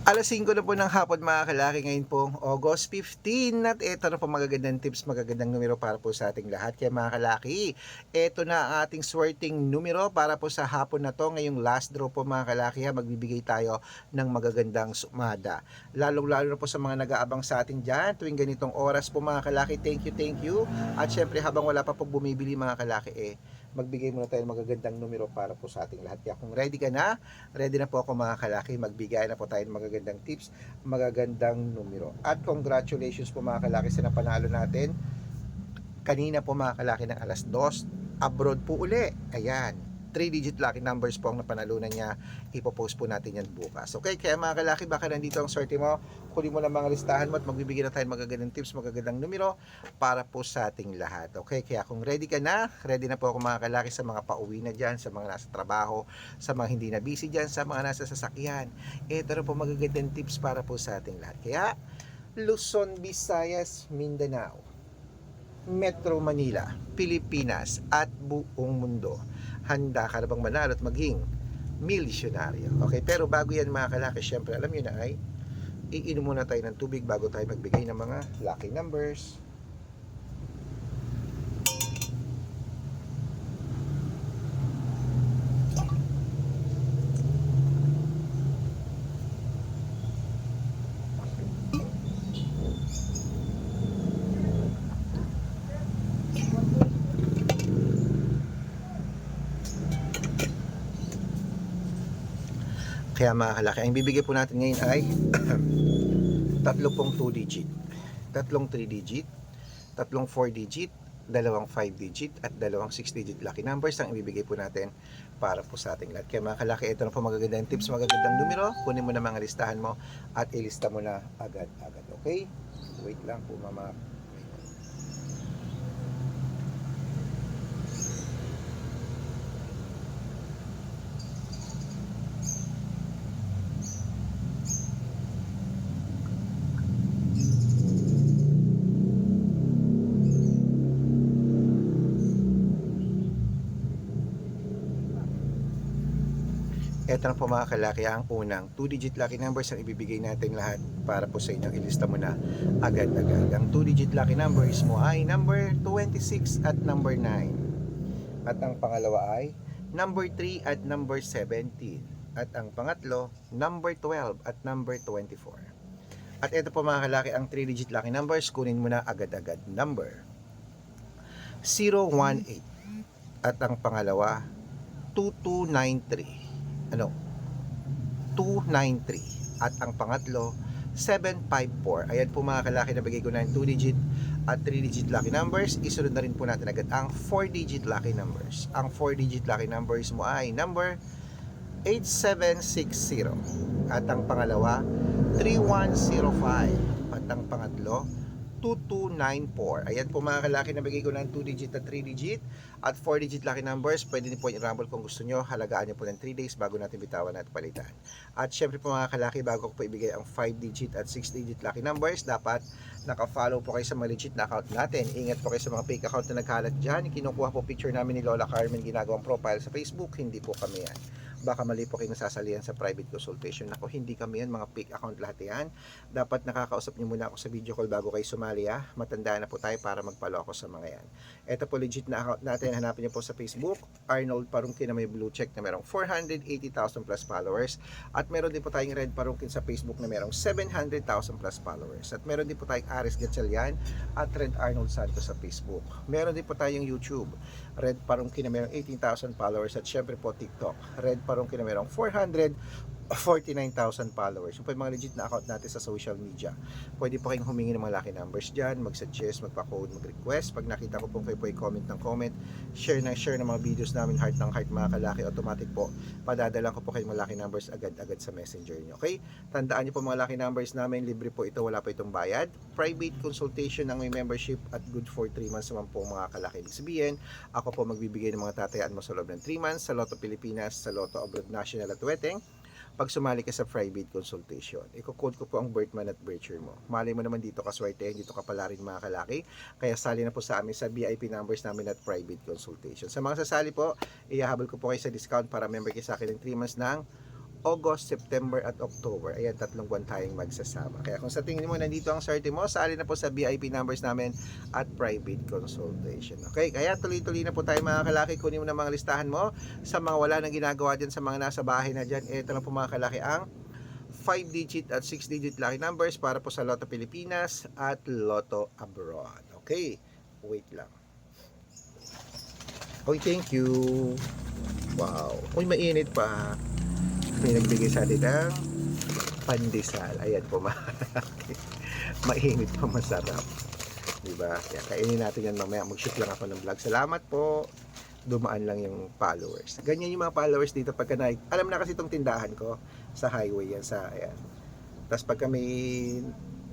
5:00 na po ng hapon mga kalaki, ngayon pong August 15 at eto na po magagandang tips, magagandang numero para po sa ating lahat. Kaya mga kalaki, eto na ang ating swerteng numero para po sa hapon na to. Ngayong last draw po mga kalaki, magbibigay tayo ng magagandang sumada. Lalong-lalo na po sa mga nag-aabang sa atin dyan tuwing ganitong oras po mga kalaki, thank you. At syempre habang wala pa po bumibili mga kalaki, magbigay muna tayo ng magagandang numero para po sa ating lahat. Kaya kung ready ka na, ready na po ako mga kalaki, magbigay na po tayo ng magagandang tips, magagandang numero. At congratulations po mga kalaki sa napanalo natin kanina po mga kalaki ng alas 2, abroad po uli. Ayan, 3-digit lucky numbers po ang napanalunan niya. Ipopost po natin yan bukas. Okay, kaya mga kalaki, baka nandito ang swerte mo, kunin mo lang mga listahan mo at magbibigay na tayo magagandang tips, magagandang numero para po sa ating lahat. Okay, kaya kung ready ka na, ready na po ako mga kalaki sa mga pauwi na dyan, sa mga nasa trabaho, sa mga hindi na busy dyan, sa mga nasa sasakyan. Ito na po magagandang tips para po sa ating lahat. Kaya, Luzon, Visayas, Mindanao, Metro Manila, Pilipinas at buong mundo. Handa ka na bang manalo at maging milyonaryo? Okay, pero bago yan mga kalaki, syempre alam nyo na ay iinom muna tayo ng tubig bago tayo magbigay ng mga lucky numbers. Kaya mga kalaki, ang bibigay po natin ngayon ay tatlo pong 2 digit, tatlong 3 digit, tatlong 4 digit, dalawang 5 digit at dalawang 6 digit lucky numbers ang ibibigay po natin para po sa ating lahat. Kaya mga kalaki, ito na po magagandang tips, magagandang numero. Kunin mo na mga listahan mo at ilista mo na agad-agad. Okay? Wait lang po mama. Ito na po mga kalaki ang unang 2-digit lucky numbers ang ibibigay natin lahat para po sa inyo. Ilista mo na agad-agad. Ang 2-digit lucky numbers mo ay number 26 at number 9. At ang pangalawa ay number 3 at number 17. At ang pangatlo, number 12 at number 24. At ito po mga kalaki ang 3-digit lucky numbers. Kunin mo na agad-agad. Number 018. At ang pangalawa, 2293. 293. At ang pangatlo, 754. Ayan po mga kalaki, nabigay ko na yung 2-digit at 3-digit lucky numbers. Isunod na rin po natin agad ang 4-digit lucky numbers. Ang 4-digit lucky numbers mo ay number 8760. At ang pangalawa, 3105. At ang pangatlo, 2294. Ayan po mga kalaki, nabigay ko ng 2-digit at 3-digit at 4-digit lucky numbers. Pwede din po i-rumble kung gusto nyo. Halagaan nyo po ng 3 days bago natin bitawan at palitan. At syempre po mga kalaki, bago ko po ibigay ang 5-digit at 6-digit lucky numbers, dapat naka-follow po kayo sa mga legit na account natin. Ingat po kayo sa mga fake account na nagkalat dyan. Kinukuha po picture namin ni Lola Carmen, ginagawang profile sa Facebook. Hindi po kami yan. Baka mali po kayo nasasalihan sa private consultation. Ako, hindi kami yan, mga fake account lahat yan. Dapat nakakausap nyo muna ako sa video call bago kayo sumali. Matanda na po tayo para mag-follow ako sa mga yan. Ito po legit na account natin. Hanapin nyo po sa Facebook, Arnold Parungkin na may blue check na merong 480,000 plus followers. At meron din po tayong Red Parungkin sa Facebook na merong 700,000 plus followers. At meron din po tayong Aris Gatchalian at Red Arnold Santos sa Facebook. Meron din po tayong YouTube, Red Parungkin na merong 18,000 followers. At syempre po TikTok, Red Parungkin na merong 449,000 followers. Yung po yung mga legit na account natin sa social media. Pwede po kayong humingi ng mga lucky numbers dyan, mag-suggest, magpa-code, mag-request. Pag nakita ko po kayo po i-comment ng comment, share ng mga videos namin, heart ng heart mga kalaki, automatic po padadalan ko po kayo mga lucky numbers agad-agad sa messenger nyo. Okay? Tandaan nyo po mga lucky numbers namin, libre po ito, wala po itong bayad. Private consultation ng may membership at good for 3 months naman po mga kalaki. Ibig sabihin, ako po magbibigay ng mga tatayaan mo sa loob ng 3 months sa Lotto Pilipinas, sa Lotto Abroad National at Weteng. Pag sumali ka sa private consultation, i-code ko po ang birth month at birth year mo. Malay mo naman dito ka swerte, dito ka pala rin mga kalaki. Kaya sali na po sa amin sa VIP numbers namin at private consultation. Sa mga sasali po, ihahabol ko po kayo sa discount para member kayo sa akin ng 3 months ng August, September at October. Ayan, 3 buwan tayong magsasama. Kaya kung sa tingin mo nandito ang swerte mo, sali na po sa VIP numbers namin at private consultation. Okay, kaya tuloy-tuloy na po tayo mga kalaki. Kunin mo na mga listahan mo. Sa mga wala nang ginagawa dyan, sa mga nasa bahay na dyan, ito na po mga kalaki ang 5-digit at 6-digit lucky numbers para po sa Lotto Pilipinas at Lotto Abroad. Okay, wait lang. Okay, thank you. Wow. Uy, mainit pa. May nagbigay sa atin ng pandesal. Ayan po mga mainit pa, masarap. Diba? Kaya kainin natin yan mamaya. Mag-shoot lang ako ng vlog. Salamat po. Dumaan lang yung followers. Ganyan yung mga followers dito pagka alam na kasi itong tindahan ko sa highway yan sa ayan. Tapos pagka may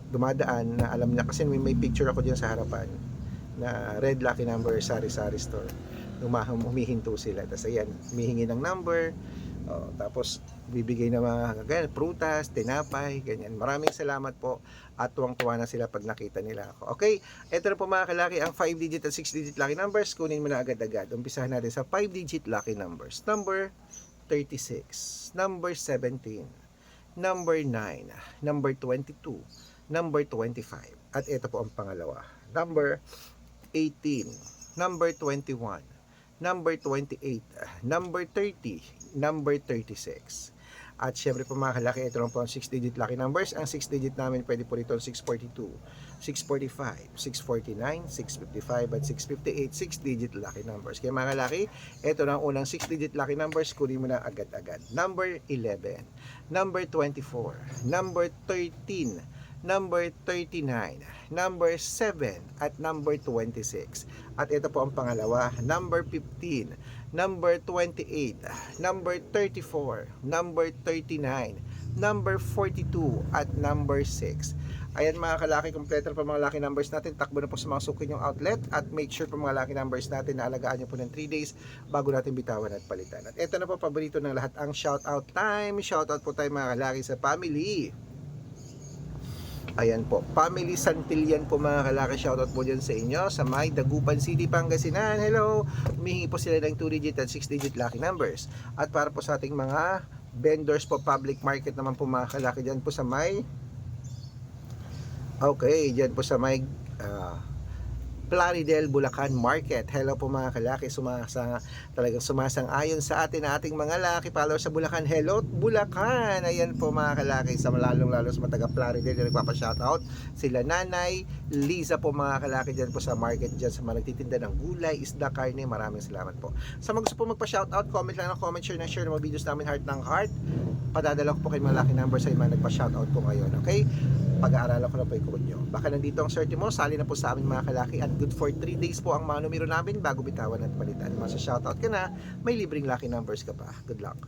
dumadaan na alam niya kasi may picture ako diyan sa harapan na red lucky number sari-sari store. Humihinto sila. Tapos ayan, humihingi ng number. Tapos bibigay na mga ganyan, prutas, tinapay, ganyan. Maraming salamat po at tuwang-tuwa na sila pag nakita nila ako. Okay, ito na po mga kalaki ang 5-digit at 6-digit lucky numbers. Kunin mo na agad-agad. Umpisahan natin sa 5-digit lucky numbers. Number 36, number 17, number 9, number 22, number 25. At ito po ang pangalawa. Number 18, number 21, number 28, number 30, number 36. At syempre po mga kalaki, ito lang po ang 6-digit lucky numbers. Ang 6-digit namin pwede po rito 642, 645, 649, 655 at 658, 6-digit lucky numbers. Kaya mga kalaki, ito na ang unang 6-digit lucky numbers. Kunin mo na agad-agad. Number 11, number 24, number 13, number 39, number 7, at number 26. At ito po ang pangalawa, number 15, number 28, number 34, number 39, number 42, at number 6. Ayan mga kalaki, kompleto pa mga lucky numbers natin. Takbo na po sa mga suki yung outlet at make sure po mga lucky numbers natin na alagaan nyo po ng 3 days bago natin bitawan at palitan. At ito na po paborito ng lahat, ang shoutout time. Shoutout po tayo mga kalaki sa family. Ayan po, Family Santillan po mga kalaki, shoutout po dyan sa inyo sa may Dagupan City, Pangasinan. Hello! Humihingi po sila ng 2-digit at 6-digit lucky numbers. At para po sa ating mga vendors po, public market naman po mga kalaki, dyan po sa may dyan po sa may Plaridel, Bulacan Market. Hello po mga kalaki, talagang sumasang-ayon sa atin na ating mga laki followers sa Bulacan. Hello Bulacan! Ayan po mga kalaki, sa lalong-lalo sa mataga Plaridel na nagpapa-shoutout. Sila Nanay Liza po mga kalaki dyan po sa market, dyan sa mga nagtitinda ng gulay, isda, karne. Maraming salamat po. Sa mga gusto po magpa-shoutout, comment lang ng comment, share ng mga videos namin, heart ng heart. Padadala ko po kayo mga lucky numbers sa mga nagpa-shoutout po ngayon. Okay? Pag-aaralan ko na po yung code nyo. Baka nandito ang swerte mo, sali na po sa amin mga kalaki. At good for 3 days po ang mga numero namin bago bitawan at palitan. Masa shoutout ka na, may libreng lucky numbers ka pa. Good luck.